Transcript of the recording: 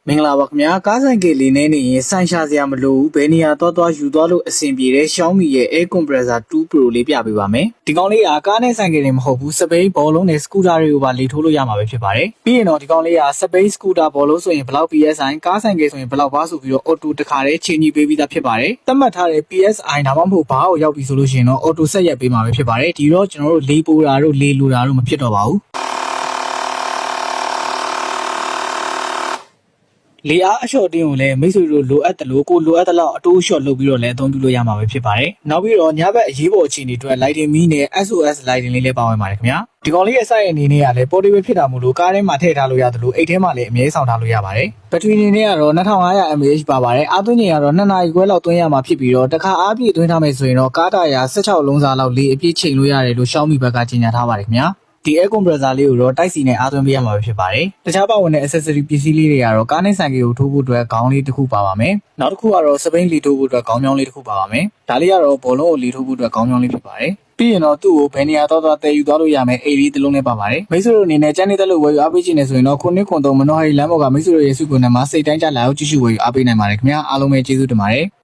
မင်္ဂလာပါခင်ဗျာကားဆိုင်ကလေးနဲ့နေရင်ဆိုင်ရှာစရာမလိုဘူးဘယ်နေရာသွားယူသွားလို့အဆင်ပြေတဲ့ Xiaomi ရဲ့ Air Compressor 2 Pro လေးပြပေးပါမယ်ဒီကောင်လေးကကားနဲ့ဆိုင်ကလေးမဟုတ်ဘူးစပိန်ဘောလုံးနဲ့စကူတာတွေကိုပါလေထိုးလို့ရမှာပဲဖြစ်ပါတယ်ပြီးရင်တော့ဒီကောင်လေးကစပိန်စကူတာဘောလုံးဆိုရင်ဘယ်လောက် PSI ကားဆိုင်ကလေးဆိုရင်ဘယ်လောက်ပါဆိုပြီးတော့ auto တခါတည်းချိန်ကြီးပေးပြီးသားဖြစ်ပါတယ်သတ်မှတ်ထားတဲ့ PSI ဒါမှမဟုတ်ဘာကိုရောက်ပြီဆိုလို့ရှိရင်တော့ auto ဆက်ရက်ပေးမှာပဲဖြစ်ပါတယ်ဒီတော့ကျွန်တော်တို့လေးပိုးတာတို့လေးလူတာတို့မဖြစ်တော့ပါဘူးလေအားအလျှော့တင်းကိုလည်းမိတ်ဆွေတို့လိုအပ်တယ်လို့ကိုလိုအပ်တဲ့လောက်အတိုးလျှော့လုပ်ပြီးတော့လည်းအသုံးပြုလို့ရမှာပဲဖြစ်ပါတယ်။နောက်ပြီးတော့ညဘက်အရေးပေါ်အခြေအနေအတွက် lighting မီးနဲ့ SOS lighting လေးလည်းပါဝင်ပါတယ်ခင်ဗျာ။ဒီကောင်လေးရဲ့ site အနေနဲ့ကလည်း portable ဖြစ်တာမို့လို့ကားထဲမှာထည့်ထားလို့ရတယ်လို့အိတ်ထဲမှာလည်းအမြဲဆောင်ထားလို့ရပါတယ်။ဘက်ထရီအနေနဲ့ကတော့2500 mAh ပါပါတယ်။အားသွင်းချိန်ကတော့2နာရီခွဲလောက်သွင်းရမှာဖြစ်ပြီးတော့တစ်ခါအားပြည့်သွင်းထားမယ်ဆိုရင်တော့ကားတာယာ16လုံးစာလောက်လေးအပြည့်ချိန်လို့ရတယ်လို့ Xiaomi ဘက်ကကြေညာထားပါတယ်ခင်ဗျာ။ဒီ Air Compressor လေးကိုတော့တိုက်စီနဲ့အားသွင်းပေးရမှာပဲဖြစ်ပါတယ်။တခြားပါဝင်တဲ့ accessory ပစ္စည်းလေးတွေကတော့ကားနဲ့ဆိုင်ကယ်ကိုထိုးဖို့အတွက်ခေါင်းလေးတစ်ခုပါပါမယ်။နောက်တစ်ခုကတော့စပိန်လီထိုးဖို့အတွက်ခေါင်းချောင်းလေးတစ်ခုပါပါမယ်။ဒါလေးကတော့ဘောလုံးကိုလီထိုးဖို့အတွက်ခေါင်းချောင်းလေးဖြစ်ပါတယ်။ပြီးရင်တော့သူ့ကိုဘယ်နေရာသွားတည်ယူသွားလို့ရမယ်အိတ်လေးတစ်လုံးနဲ့ပါပါတယ်။မိတ်ဆွေတို့အနေနဲ့ကြမ်းနေတဲ့လို့ဝယ်ယူအားပေးခြင်းနဲ့ဆိုရင်တော့ခုနှစ်ခွန်သုံးမနောဟရီလမ်းပေါ်ကမိတ်ဆွေတို့ရဲ့စုကိုနဲ့မှာစိတ်တိုင်းကြလာအောင်ကြည့်ရှုဝယ်ယူအားပေးနိုင်ပါတယ်ခင်ဗျာ။အားလုံးပဲကျေးဇူးတင်ပါတယ်။